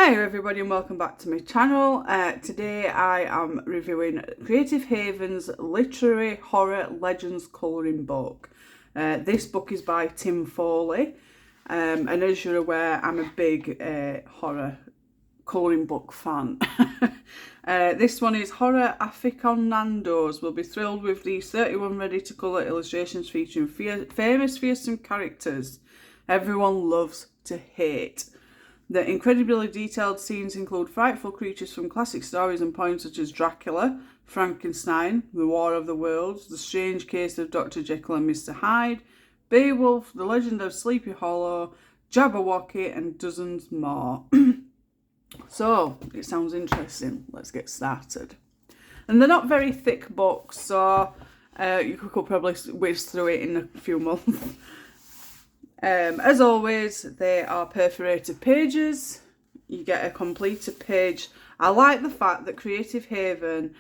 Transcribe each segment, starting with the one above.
Hi everybody and welcome back to my channel. Today I am reviewing Creative Haven's Literary Horror Legends colouring book. This book is by Tim Foley, and as you're aware I'm a big horror colouring book fan. This one is Horror Aficionados will be thrilled with these 31 ready to colour illustrations featuring famous fearsome characters everyone loves to hate. The incredibly detailed scenes include frightful creatures from classic stories and poems such as Dracula, Frankenstein, The War of the Worlds, The Strange Case of Dr. Jekyll and Mr. Hyde, Beowulf, The Legend of Sleepy Hollow, Jabberwocky and dozens more. So, it sounds interesting. Let's get started. And they're not very thick books, so you could probably whiz through it in a few months. As always, they are perforated pages. You get a completed page. I like the fact that Creative Haven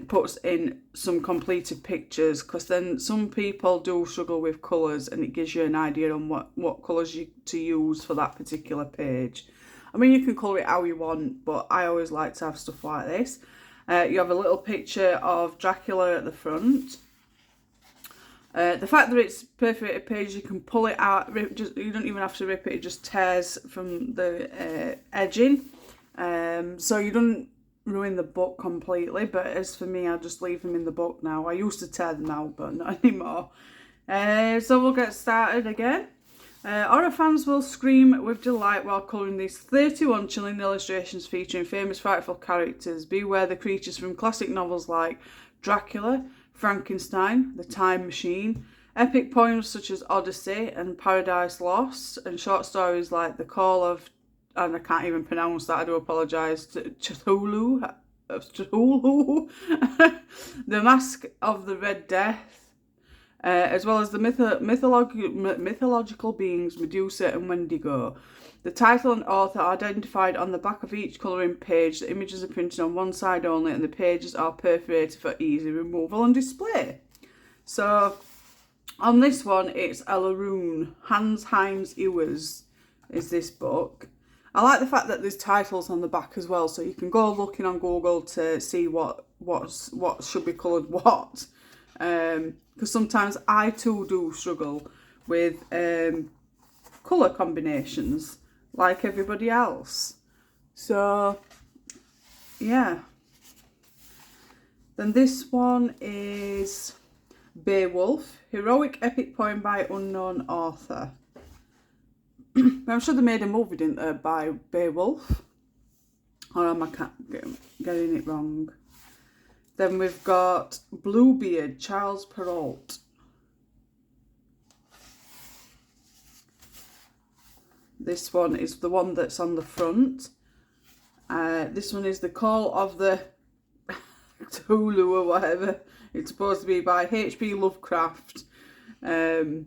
puts in some completed pictures, because then some people do struggle with colours and it gives you an idea on what colours to use for that particular page. I mean, you can colour it how you want, but I always like to have stuff like this. You have a little picture of Dracula at the front. The fact that it's perforated page, you can pull it out, you don't even have to rip it, it just tears from the edging. So you don't ruin the book completely, but as for me, I just leave them in the book now. I used to tear them out, but not anymore. So we'll get started again. Horror fans will scream with delight while colouring these 31 chilling illustrations featuring famous frightful characters. Beware the creatures from classic novels like Dracula, Frankenstein, The Time Machine, epic poems such as Odyssey and Paradise Lost, and short stories like The Call of, and I can't even pronounce that, I do apologise, Cthulhu, The Mask of the Red Death, as well as the mythological beings Medusa and Wendigo. The title and author are identified on the back of each colouring page. The images are printed on one side only and the pages are perforated for easy removal and display. So, on this one, it's a Laroon. Hans Heinz Ewers is this book. I like the fact that there's titles on the back as well, so you can go looking on Google to see what should be coloured what. Because sometimes I too do struggle with colour combinations, like everybody else. So, yeah. Then this one is Beowulf, heroic epic poem by unknown author. I'm sure they made a movie, didn't they, by Beowulf? Or am I getting it wrong? Then we've got Bluebeard, Charles Perrault. This one is the one that's on the front. This one is The Call of the Cthulhu or whatever. It's supposed to be by H.P. Lovecraft. I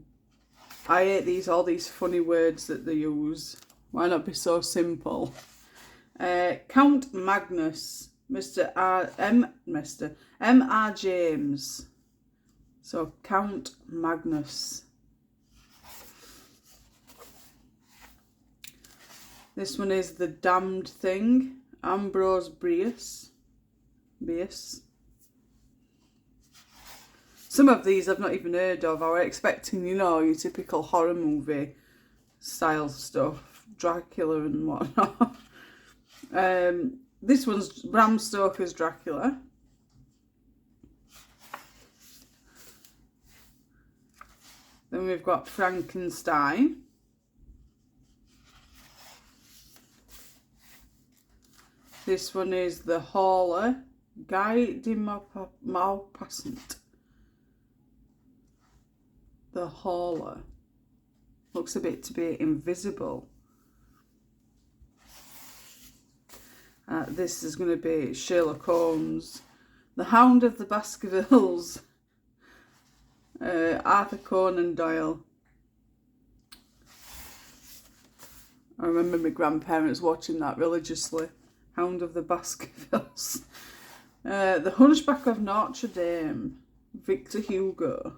hate all these funny words that they use. Why not be so simple? Count Magnus, Mr. M.R. James. So Count Magnus. This one is The Damned Thing, Ambrose Bierce. Some of these I've not even heard of. I was expecting, your typical horror movie style stuff, Dracula and whatnot. This one's Bram Stoker's Dracula. Then we've got Frankenstein. This one is The Hauler, Guy de Maupassant. The Hauler. Looks a bit to be invisible. This is going to be Sherlock Holmes, The Hound of the Baskervilles, Arthur Conan Doyle. I remember my grandparents watching that religiously. Hound of the Baskervilles. The Hunchback of Notre Dame, Victor Hugo.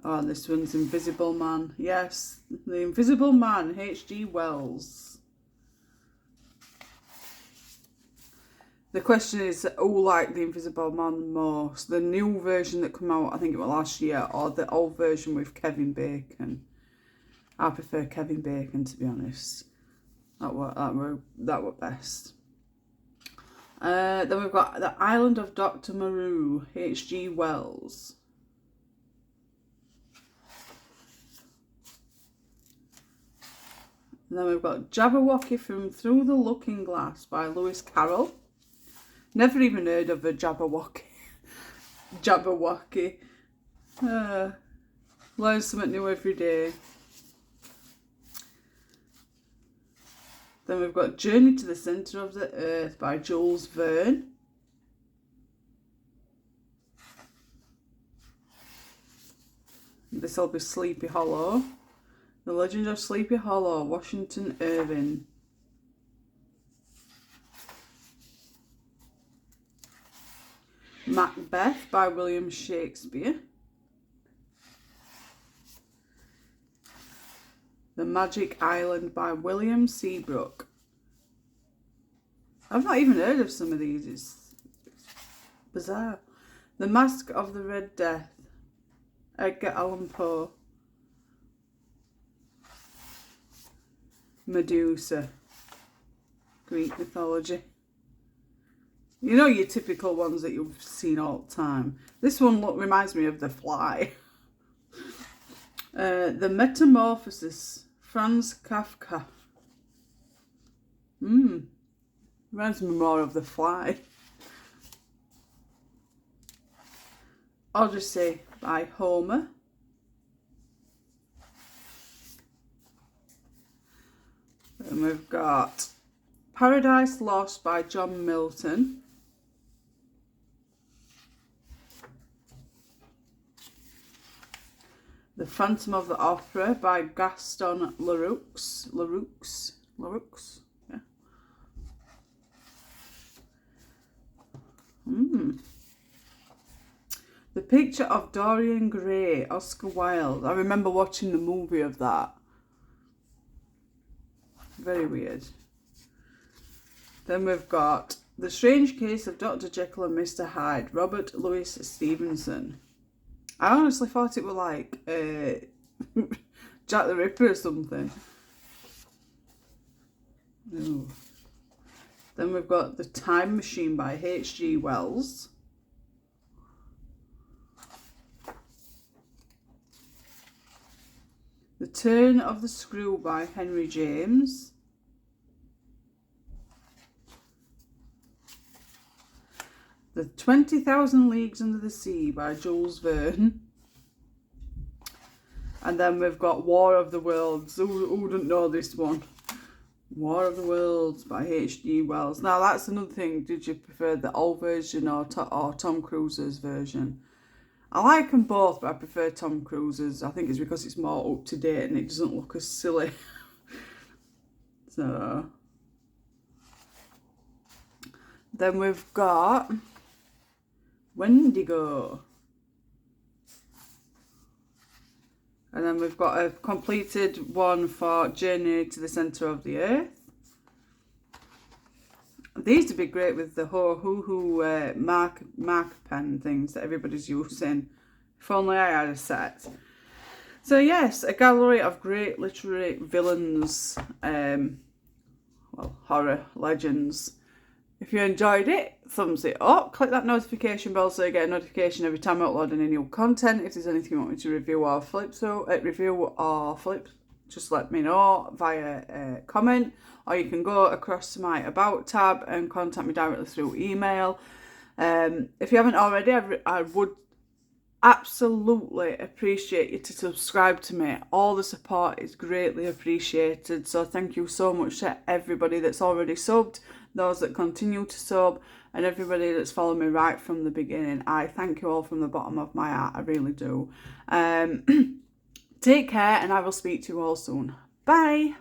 Oh, this one's Invisible Man. Yes, The Invisible Man, H.G. Wells. The question is, who liked The Invisible Man most? The new version that came out, I think it was last year, or the old version with Kevin Bacon? I prefer Kevin Bacon, to be honest. That were best. Then we've got The Island of Dr. Moreau, H.G. Wells. And then we've got Jabberwocky from Through the Looking Glass by Lewis Carroll. Never even heard of a Jabberwocky. Jabberwocky. Learn something new every day. Then we've got Journey to the Centre of the Earth by Jules Verne. This will be Sleepy Hollow. The Legend of Sleepy Hollow, Washington Irving. Macbeth by William Shakespeare. The Magic Island by William Seabrook. I've not even heard of some of these, it's bizarre. The Mask of the Red Death, Edgar Allan Poe. Medusa, Greek mythology. You know your typical ones that you've seen all the time. This one reminds me of The Fly. The Metamorphosis, Franz Kafka. Reminds me more of The Fly. Odyssey by Homer. And we've got Paradise Lost by John Milton. The Phantom of the Opera by Gaston Leroux. Yeah. The Picture of Dorian Gray, Oscar Wilde. I remember watching the movie of that. Very weird. Then we've got The Strange Case of Dr. Jekyll and Mr. Hyde, Robert Louis Stevenson. I honestly thought it was like Jack the Ripper or something. No. Then we've got The Time Machine by H.G. Wells. The Turn of the Screw by Henry James. The 20,000 Leagues Under the Sea by Jules Verne. And then we've got War of the Worlds. Who didn't know this one? War of the Worlds by H.G. Wells. Now that's another thing. Did you prefer the old version or Tom Cruise's version? I like them both, but I prefer Tom Cruise's. I think it's because it's more up to date and it doesn't look as silly. So then we've got Wendigo. And then we've got a completed one for Journey to the Centre of the Earth. These would be great with the hoo-hoo mark pen things that everybody's using. If only I had a set. So yes, a gallery of great literary villains, well, horror legends. If you enjoyed it, thumbs it up. Click that notification bell so you get a notification every time I upload any new content. If there's anything you want me to review or flip just let me know via a comment, or you can go across to my About tab and contact me directly through email. If you haven't already, I would absolutely appreciate you to subscribe to me. All the support is greatly appreciated, so thank you so much to everybody that's already subbed, those that continue to sub, and everybody that's followed me right from the beginning. I thank you all from the bottom of my heart, I really do. Take care, and I will speak to you all soon. Bye!